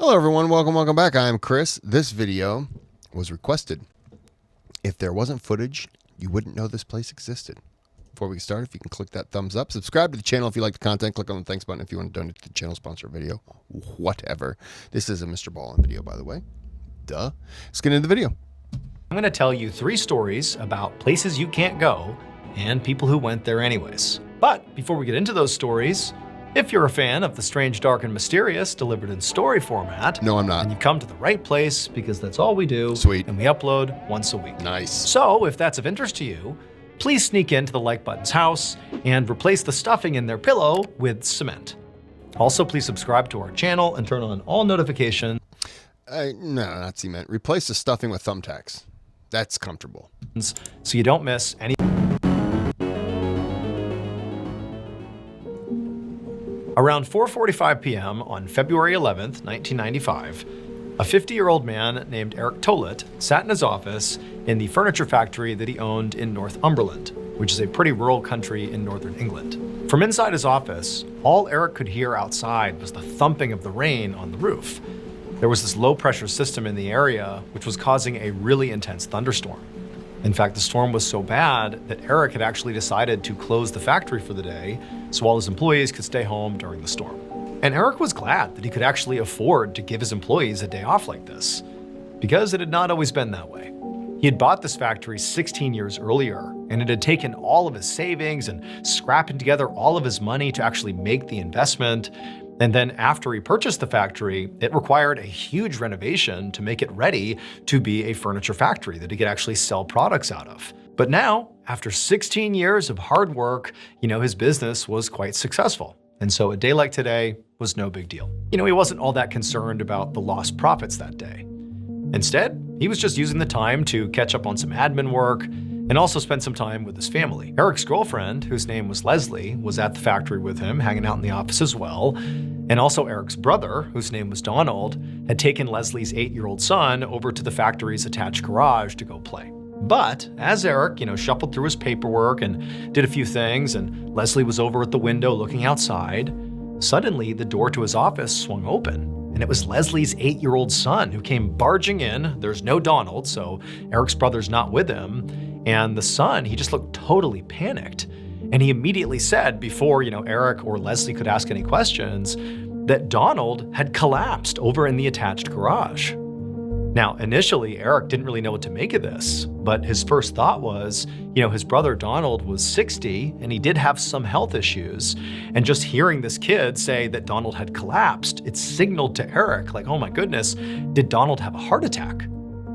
Hello everyone, welcome back. I'm Kris. This video was requested. If there wasn't footage, you wouldn't know this place existed. Before we start, if you can click that thumbs up, subscribe to the channel if you like the content, click on the thanks button if you want to donate to the channel, sponsor a video, whatever. This is a Mr. Ballin video, by the way. Duh. Let's get into the video. I'm going to tell you 3 stories about places you can't go and people who went there anyways. But before we get into those stories, if you're a fan of the strange, dark, and mysterious delivered in story format, No, I'm not. then you've come to the right place because that's all we do. Sweet. And we upload once a week. Nice. So if that's of interest to you, please sneak into the like button's house and replace the stuffing in their pillow with cement. Also, please subscribe to our channel and turn on all notifications. No, not cement. Replace the stuffing with thumbtacks. That's comfortable. So you don't miss any. Around 4:45 p.m. on February 11th, 1995, a 50-year-old man named Eric Tollett sat in his office in the furniture factory that he owned in Northumberland, which is a pretty rural country in northern England. From inside his office, all Eric could hear outside was the thumping of the rain on the roof. There was this low-pressure system in the area which was causing a really intense thunderstorm. In fact, the storm was so bad that Eric had actually decided to close the factory for the day so all his employees could stay home during the storm. And Eric was glad that he could actually afford to give his employees a day off like this, because it had not always been that way. He had bought this factory 16 years earlier, and it had taken all of his savings and scrapping together all of his money to actually make the investment. And then after he purchased the factory, it required a huge renovation to make it ready to be a furniture factory that he could actually sell products out of. But now, after 16 years of hard work, his business was quite successful. And so a day like today was no big deal. He wasn't all that concerned about the lost profits that day. Instead, he was just using the time to catch up on some admin work and also spend some time with his family. Eric's girlfriend, whose name was Leslie, was at the factory with him, hanging out in the office as well. And also Eric's brother, whose name was Donald, had taken Leslie's 8-year-old son over to the factory's attached garage to go play. But as Eric, shuffled through his paperwork and did a few things, and Leslie was over at the window looking outside, suddenly the door to his office swung open. And it was Leslie's 8-year-old son who came barging in. There's no Donald, so Eric's brother's not with him. And the son, he just looked totally panicked. And he immediately said, before Eric or Leslie could ask any questions, that Donald had collapsed over in the attached garage. Now, initially, Eric didn't really know what to make of this, but his first thought was, his brother Donald was 60 and he did have some health issues. And just hearing this kid say that Donald had collapsed, it signaled to Eric, like, oh my goodness, did Donald have a heart attack?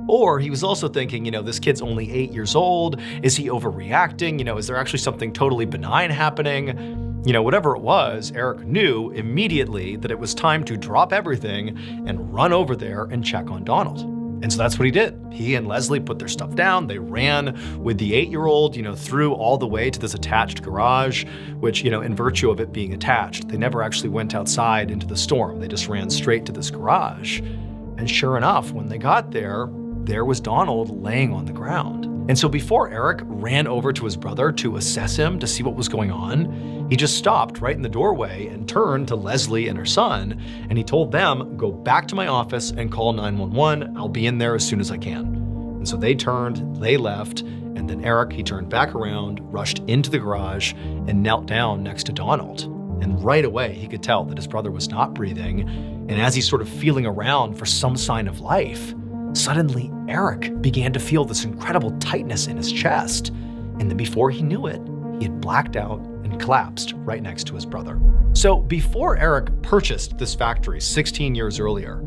Or he was also thinking, this kid's only 8 years old. Is he overreacting? Is there actually something totally benign happening? Whatever it was, Eric knew immediately that it was time to drop everything and run over there and check on Donald. And so that's what he did. He and Leslie put their stuff down. They ran with the 8-year-old, through all the way to this attached garage, which, in virtue of it being attached, they never actually went outside into the storm. They just ran straight to this garage. And sure enough, when they got there was Donald laying on the ground. And so before Eric ran over to his brother to assess him to see what was going on, he just stopped right in the doorway and turned to Leslie and her son, and he told them, go back to my office and call 911. I'll be in there as soon as I can. And so they turned, they left, and then Eric, he turned back around, rushed into the garage, and knelt down next to Donald. And right away, he could tell that his brother was not breathing, and as he's sort of feeling around for some sign of life, suddenly, Eric began to feel this incredible tightness in his chest. And then before he knew it, he had blacked out and collapsed right next to his brother. So before Eric purchased this factory 16 years earlier,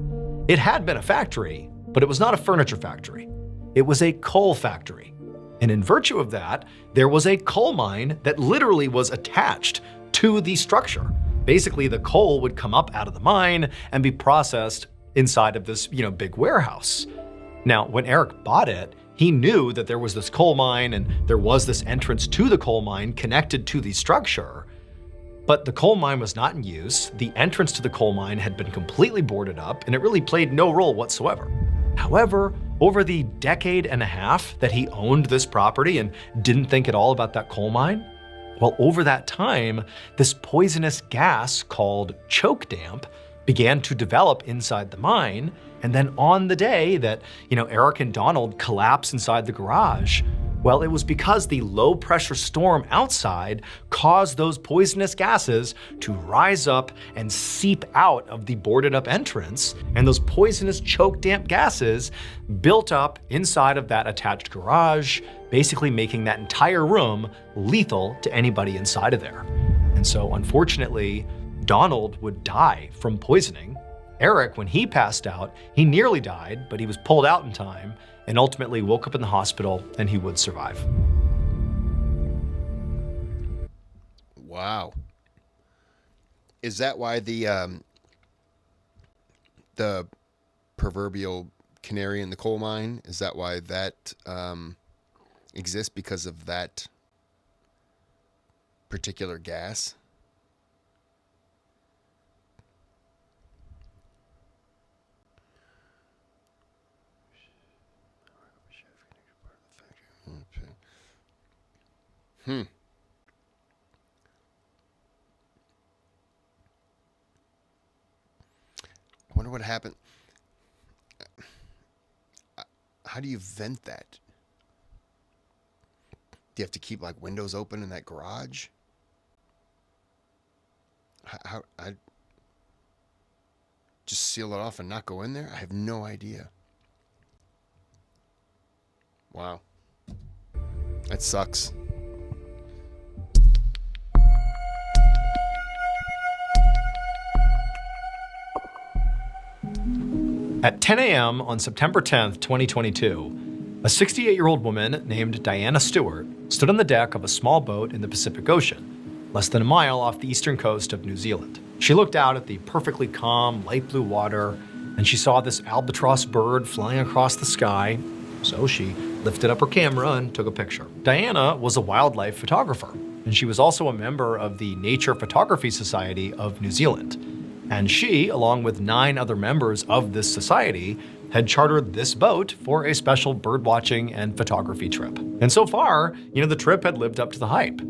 it had been a factory, but it was not a furniture factory. It was a coal factory. And in virtue of that, there was a coal mine that literally was attached to the structure. Basically, the coal would come up out of the mine and be processed inside of this, big warehouse. Now, when Eric bought it, he knew that there was this coal mine and there was this entrance to the coal mine connected to the structure. But the coal mine was not in use. The entrance to the coal mine had been completely boarded up and it really played no role whatsoever. However, over the decade and a half that he owned this property and didn't think at all about that coal mine, well, over that time, this poisonous gas called choke damp began to develop inside the mine. And then on the day that, Eric and Donald collapsed inside the garage, well, it was because the low pressure storm outside caused those poisonous gases to rise up and seep out of the boarded up entrance. And those poisonous choke damp gases built up inside of that attached garage, basically making that entire room lethal to anybody inside of there. And so unfortunately, Donald would die from poisoning. Eric, when he passed out, he nearly died, but he was pulled out in time and ultimately woke up in the hospital, and he would survive. Wow. Is that why the proverbial canary in the coal mine, is that why that exists, because of that particular gas? I wonder what happened. How do you vent that? Do you have to keep like windows open in that garage? How I just seal it off and not go in there? I have no idea. Wow. That sucks. At 10 a.m. on September 10th, 2022, a 68-year-old woman named Diana Stewart stood on the deck of a small boat in the Pacific Ocean, less than a mile off the eastern coast of New Zealand. She looked out at the perfectly calm, light blue water, and she saw this albatross bird flying across the sky, so she lifted up her camera and took a picture. Diana was a wildlife photographer, and she was also a member of the Nature Photography Society of New Zealand. And she, along with 9 other members of this society, had chartered this boat for a special birdwatching and photography trip. And so far, the trip had lived up to the hype.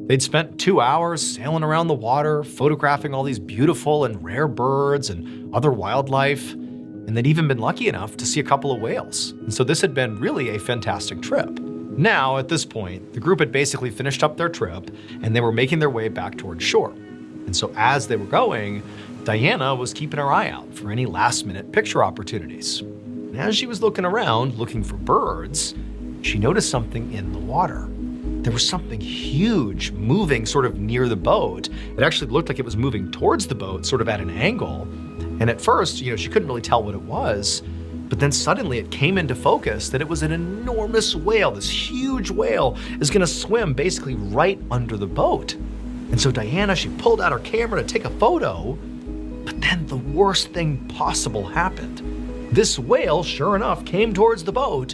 They'd spent 2 hours sailing around the water, photographing all these beautiful and rare birds and other wildlife, and they'd even been lucky enough to see a couple of whales. And so this had been really a fantastic trip. Now, at this point, the group had basically finished up their trip, and they were making their way back towards shore. And so as they were going, Diana was keeping her eye out for any last-minute picture opportunities. And as she was looking around, looking for birds, she noticed something in the water. There was something huge moving sort of near the boat. It actually looked like it was moving towards the boat, sort of at an angle. And at first, she couldn't really tell what it was. But then suddenly it came into focus that it was an enormous whale. This huge whale is going to swim basically right under the boat. And so Diana, she pulled out her camera to take a photo. But then the worst thing possible happened. This whale, sure enough, came towards the boat,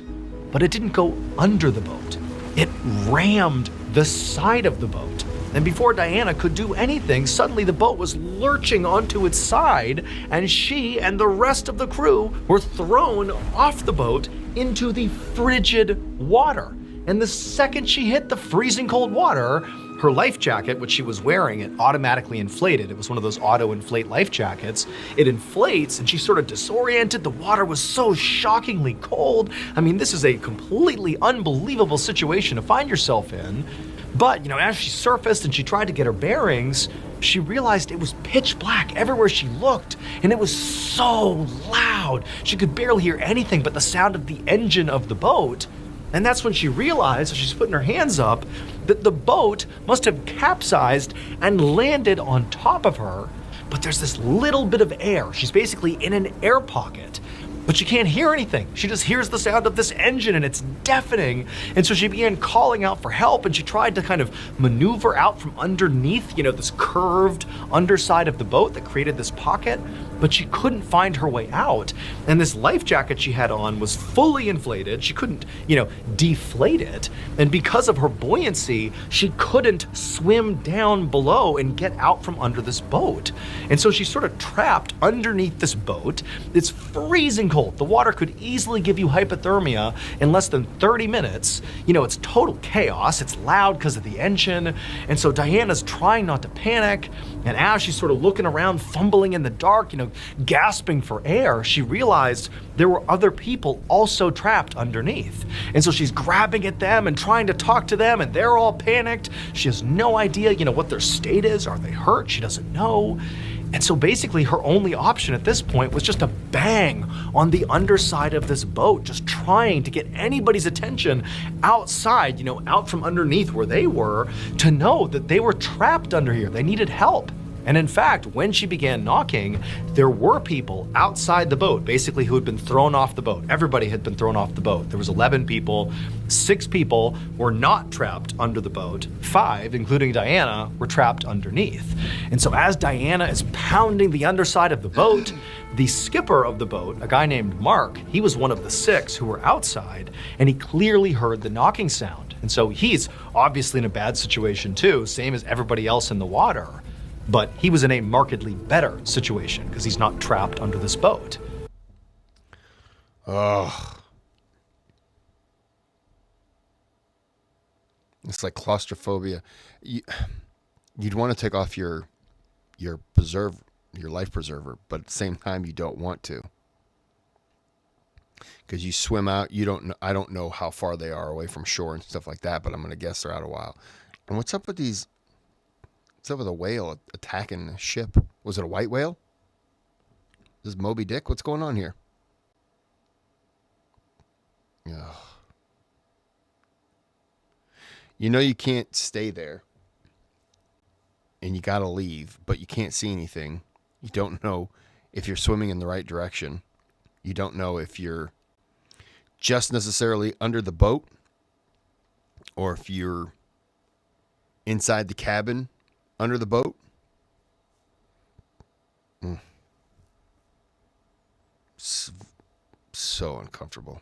but it didn't go under the boat. It rammed the side of the boat. And before Diana could do anything, suddenly the boat was lurching onto its side, and she and the rest of the crew were thrown off the boat into the frigid water. And the second she hit the freezing cold water, her life jacket, which she was wearing, it automatically inflated. It was one of those auto-inflate life jackets. It inflates, and she's sort of disoriented. The water was so shockingly cold. I mean, this is a completely unbelievable situation to find yourself in. But, as she surfaced and she tried to get her bearings, she realized it was pitch black everywhere she looked, and it was so loud. She could barely hear anything but the sound of the engine of the boat. And that's when she realized, as she's putting her hands up, that the boat must have capsized and landed on top of her. But there's this little bit of air. She's basically in an air pocket, but she can't hear anything. She just hears the sound of this engine, and it's deafening. And so she began calling out for help, and she tried to kind of maneuver out from underneath, this curved underside of the boat that created this pocket, but she couldn't find her way out. And this life jacket she had on was fully inflated. She couldn't, deflate it. And because of her buoyancy, she couldn't swim down below and get out from under this boat. And so she's sort of trapped underneath this boat. It's freezing cold cold. The water could easily give you hypothermia in less than 30 minutes. You know, it's total chaos. It's loud because of the engine. And so Diana's trying not to panic. And as she's sort of looking around, fumbling in the dark, you know, gasping for air, she realized there were other people also trapped underneath. And so she's grabbing at them and trying to talk to them, and they're all panicked. She has no idea, you know, what their state is. Are they hurt? She doesn't know. And so basically her only option at this point was just to bang on the underside of this boat, just trying to get anybody's attention outside, you know, out from underneath where they were, to know that they were trapped under here. They needed help. And in fact, when she began knocking, there were people outside the boat, basically, who had been thrown off the boat. Everybody had been thrown off the boat. There was 11 people. 6 people were not trapped under the boat. 5, including Diana, were trapped underneath. And so as Diana is pounding the underside of the boat, the skipper of the boat, a guy named Mark, he was one of the 6 who were outside, and he clearly heard the knocking sound. And so he's obviously in a bad situation too, same as everybody else in the water. But he was in a markedly better situation because he's not trapped under this boat. Ugh. It's like claustrophobia. You'd want to take off your life preserver, but at the same time you don't want to. Because you swim out, I don't know how far they are away from shore and stuff like that, but I'm going to guess they're out a while. And what's up with a whale attacking a ship? Was it a white whale? Is this Moby Dick? What's going on here? Ugh. You know you can't stay there. And you gotta leave, but you can't see anything. You don't know if you're swimming in the right direction. You don't know if you're just necessarily under the boat or if you're inside the cabin under the boat. So uncomfortable.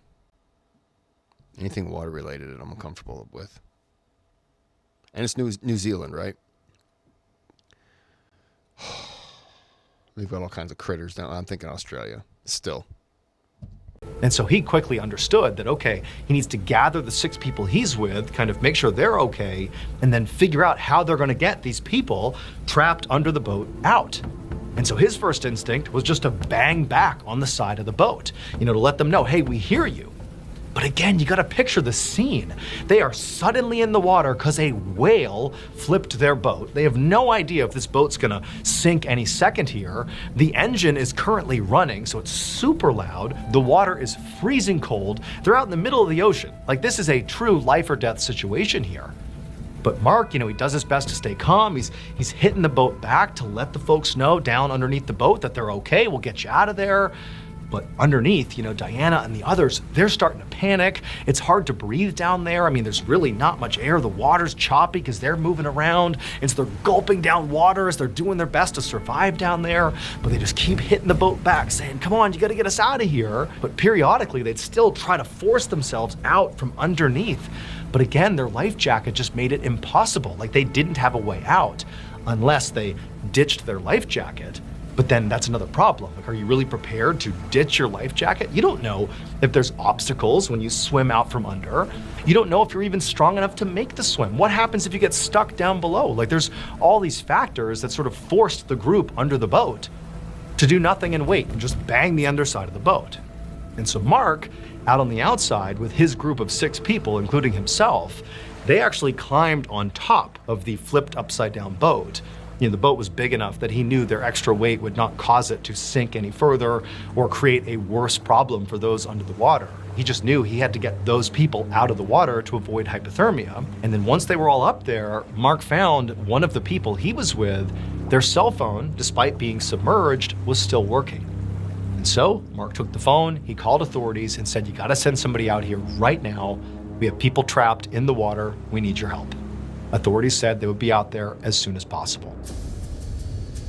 Anything water related I'm uncomfortable with. And it's New Zealand, right? They've got all kinds of critters down. I'm thinking Australia still. And so he quickly understood that, okay, he needs to gather the 6 people he's with, kind of make sure they're okay, and then figure out how they're going to get these people trapped under the boat out. And so his first instinct was just to bang back on the side of the boat, you know, to let them know, hey, we hear you. But again, you got to picture the scene. They are suddenly in the water because a whale flipped their boat. They have no idea if this boat's going to sink any second here. The engine is currently running, so it's super loud. The water is freezing cold. They're out in the middle of the ocean. Like, this is a true life or death situation here. But Mark, you know, he does his best to stay calm. He's hitting the boat back to let the folks know down underneath the boat that they're okay. We'll get you out of there. But underneath, you know, Diana and the others, they're starting to panic. It's hard to breathe down there. I mean, there's really not much air. The water's choppy because they're moving around. And so they're gulping down water as they're doing their best to survive down there. But they just keep hitting the boat back, saying, come on, you got to get us out of here. But periodically, they'd still try to force themselves out from underneath. But again, their life jacket just made it impossible. Like, they didn't have a way out unless they ditched their life jacket. But then that's another problem. Like, are you really prepared to ditch your life jacket? You don't know if there's obstacles when you swim out from under. You don't know if you're even strong enough to make the swim. What happens if you get stuck down below? Like, there's all these factors that sort of forced the group under the boat to do nothing and wait and just bang the underside of the boat. And so Mark, out on the outside with his group of 6 people, including himself, they actually climbed on top of the flipped upside down boat. You know, the boat was big enough that he knew their extra weight would not cause it to sink any further or create a worse problem for those under the water. He just knew he had to get those people out of the water to avoid hypothermia. And then once they were all up there, Mark found one of the people he was with, their cell phone, despite being submerged, was still working. And so Mark took the phone, he called authorities and said, you got to send somebody out here right now. We have people trapped in the water. We need your help. Authorities said they would be out there as soon as possible.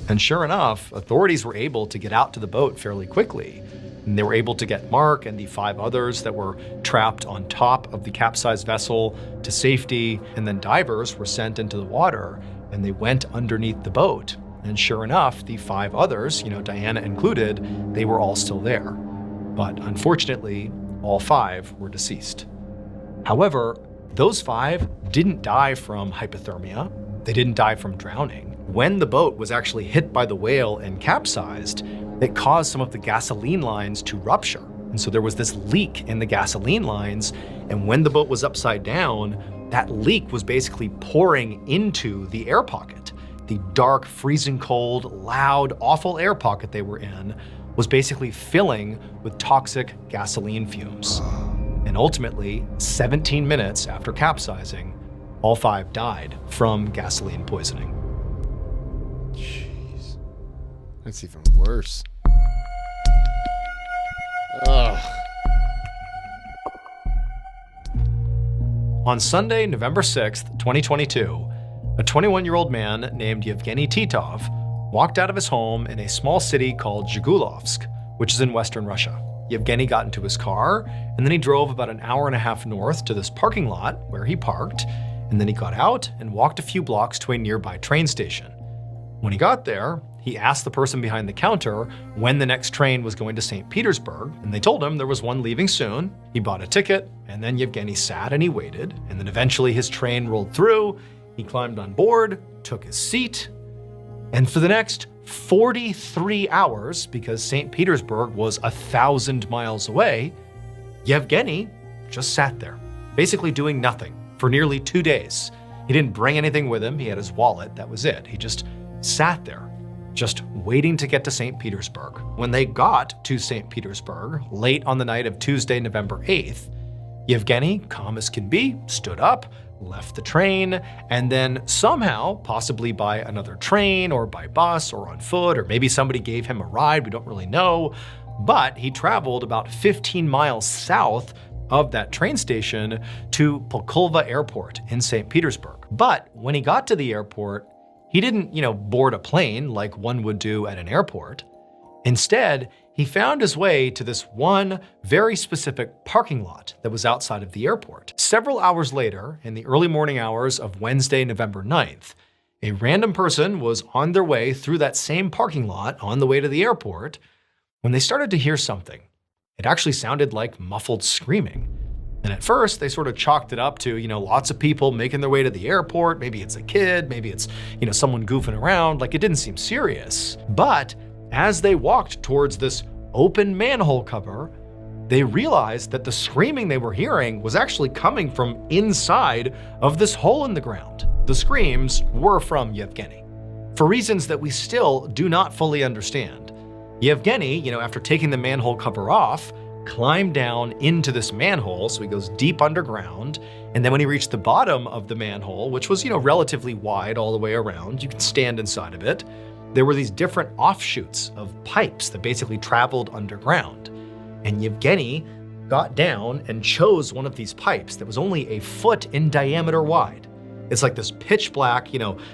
And sure enough, authorities were able to get out to the boat fairly quickly. And they were able to get Mark and the 5 others that were trapped on top of the capsized vessel to safety. And then divers were sent into the water and they went underneath the boat. And sure enough, the 5 others, you know, Diana included, they were all still there. but unfortunately, all 5 were deceased. However, those 5 didn't die from hypothermia. They didn't die from drowning. When the boat was actually hit by the whale and capsized, it caused some of the gasoline lines to rupture. And so there was this leak in the gasoline lines, and when the boat was upside down, that leak was basically pouring into the air pocket. The dark, freezing cold, loud, awful air pocket they were in was basically filling with toxic gasoline fumes. And ultimately, 17 minutes after capsizing, all 5 died from gasoline poisoning. Jeez. That's even worse. Ugh. On Sunday, November 6th, 2022, a 21-year-old man named Yevgeny Titov walked out of his home in a small city called Zhigulovsk, which is in western Russia. Yevgeny got into his car, and then he drove about an hour and a half north to this parking lot where he parked, and then he got out and walked a few blocks to a nearby train station. When he got there, he asked the person behind the counter when the next train was going to St. Petersburg, and they told him there was one leaving soon. He bought a ticket, and then Yevgeny sat and he waited, and then eventually his train rolled through. He climbed on board, took his seat, and for the next 43 hours, because St. Petersburg was 1,000 miles away, Yevgeny just sat there, basically doing nothing for nearly 2 days. He didn't bring anything with him. He had his wallet. That was it. He just sat there, just waiting to get to St. Petersburg. When they got to St. Petersburg, late on the night of Tuesday, November 8th, Yevgeny, calm as can be, stood up, left the train, and then somehow, possibly by another train or by bus or on foot, or maybe somebody gave him a ride, we don't really know, but he traveled about 15 miles south of that train station to Pulkovo Airport in St. Petersburg. But when he got to the airport, he didn't, board a plane like one would do at an airport. Instead, he found his way to this one very specific parking lot that was outside of the airport. Several hours later, in the early morning hours of Wednesday, November 9th, a random person was on their way through that same parking lot on the way to the airport when they started to hear something. It actually sounded like muffled screaming. And at first, they sort of chalked it up to, lots of people making their way to the airport. Maybe it's a kid, maybe it's, someone goofing around. Like, it didn't seem serious. But as they walked towards this open manhole cover, they realized that the screaming they were hearing was actually coming from inside of this hole in the ground. The screams were from Yevgeny, for reasons that we still do not fully understand. Yevgeny, after taking the manhole cover off, climbed down into this manhole, so he goes deep underground, and then when he reached the bottom of the manhole, which was, relatively wide all the way around, you could stand inside of it, there were these different offshoots of pipes that basically traveled underground. And Yevgeny got down and chose one of these pipes that was only a foot in diameter wide. It's like this pitch black,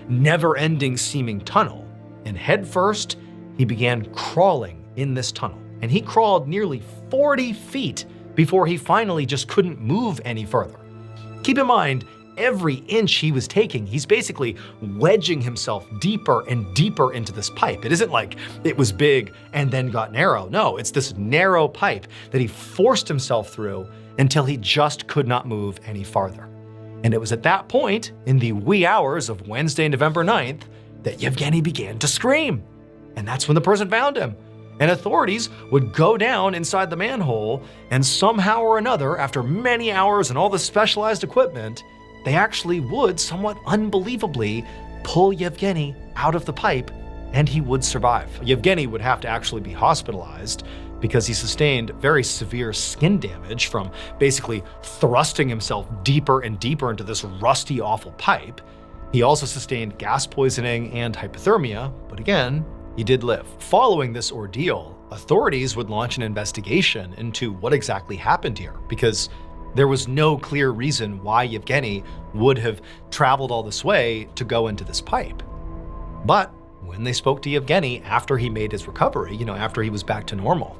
never-ending seeming tunnel. And head first, he began crawling in this tunnel. And he crawled nearly 40 feet before he finally just couldn't move any further. Keep in mind, every inch he was taking, he's basically wedging himself deeper and deeper into this pipe. It isn't like it was big and then got narrow. No, it's this narrow pipe that he forced himself through until he just could not move any farther. And it was at that point, in the wee hours of Wednesday, November 9th, that Yevgeny began to scream. And that's when the person found him. And authorities would go down inside the manhole, and somehow or another, after many hours and all the specialized equipment, they actually would, somewhat unbelievably, pull Yevgeny out of the pipe, and he would survive. Yevgeny would have to actually be hospitalized because he sustained very severe skin damage from basically thrusting himself deeper and deeper into this rusty, awful pipe. He also sustained gas poisoning and hypothermia, but again, he did live. Following this ordeal, authorities would launch an investigation into what exactly happened here, because there was no clear reason why Yevgeny would have traveled all this way to go into this pipe. But when they spoke to Yevgeny after he made his recovery, after he was back to normal,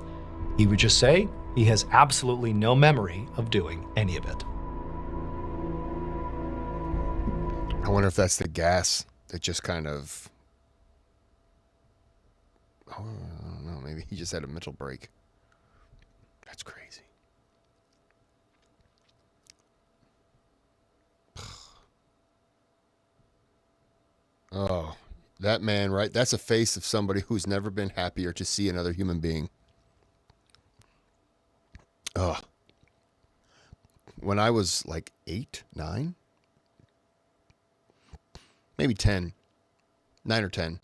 he would just say he has absolutely no memory of doing any of it. I wonder if that's the gas that just kind of... I don't know, maybe he just had a mental break. That's crazy. Oh, that man, right? That's a face of somebody who's never been happier to see another human being. Oh, when I was like 8, 9, maybe 10, 9 or 10,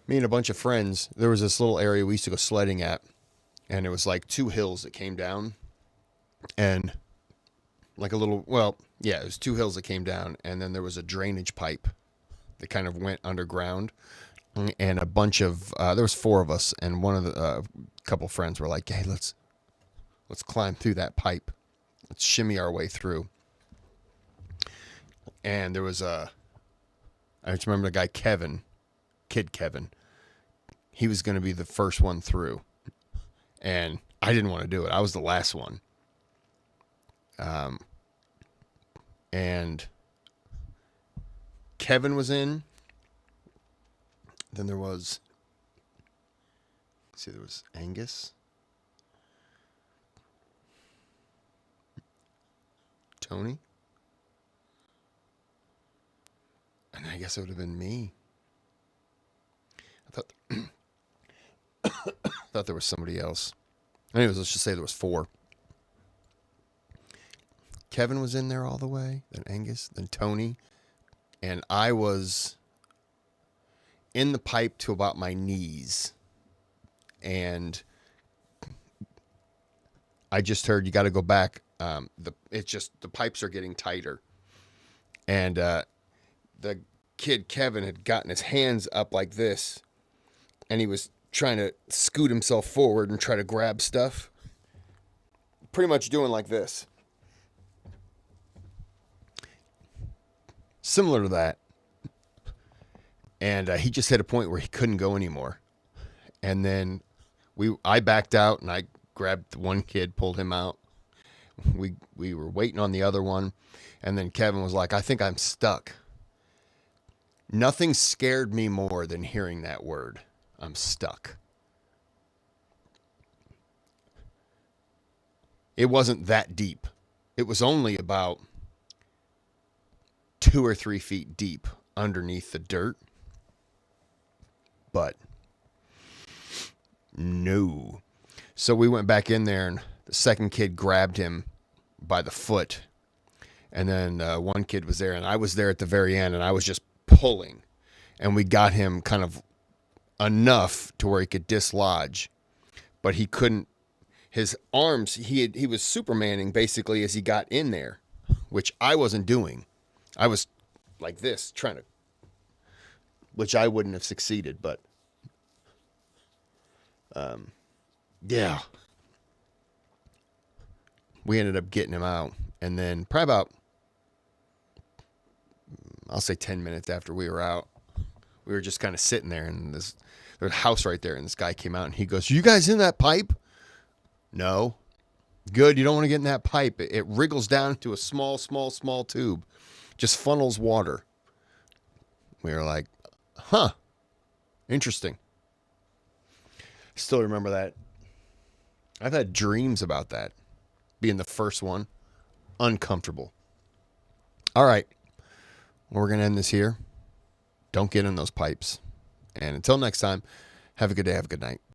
me and a bunch of friends, there was this little area we used to go sledding at, and it was like 2 hills that came down, and like a little, well, yeah, it was 2 hills that came down, and then there was a drainage pipe that kind of went underground, and a bunch of, there was 4 of us, and one of the couple friends were like, hey, let's climb through that pipe. Let's shimmy our way through. And there was I just remember the guy Kid Kevin. He was going to be the first one through. And I didn't want to do it. I was the last one. And Kevin was in. Then there was, let's see, there was Angus, Tony, and I guess it would have been me. I thought there was somebody else. Anyways, let's just say there was 4. Kevin was in there all the way, then Angus, then Tony, and I was in the pipe to about my knees, and I just heard, you got to go back. It's just the pipes are getting tighter, and the kid Kevin had gotten his hands up like this, and he was trying to scoot himself forward and try to grab stuff, pretty much doing like this, similar to that. And he just hit a point where he couldn't go anymore, and then I backed out, and I grabbed one kid, pulled him out. We were waiting on the other one, and then Kevin was like, I think I'm stuck. Nothing scared me more than hearing that word. I'm stuck. It wasn't that deep. It was only about 2 or 3 feet deep underneath the dirt. But no. So we went back in there, and the second kid grabbed him by the foot. And then one kid was there, and I was there at the very end, and I was just pulling. And we got him kind of enough to where he could dislodge. But he couldn't. His arms, he was Supermaning basically as he got in there, which I wasn't doing. I was like this, trying to, which I wouldn't have succeeded, but yeah. We ended up getting him out, and then probably about, I'll say 10 minutes after we were out, we were just kind of sitting there, and there's a house right there, and this guy came out, and he goes, you guys in that pipe? No. Good, you don't want to get in that pipe. It wriggles down to a small tube. Just funnels water. We were like, huh, interesting. Still remember that. I've had dreams about that. Being the first one. Uncomfortable. All right. We're going to end this here. Don't get in those pipes. And until next time, have a good day, have a good night.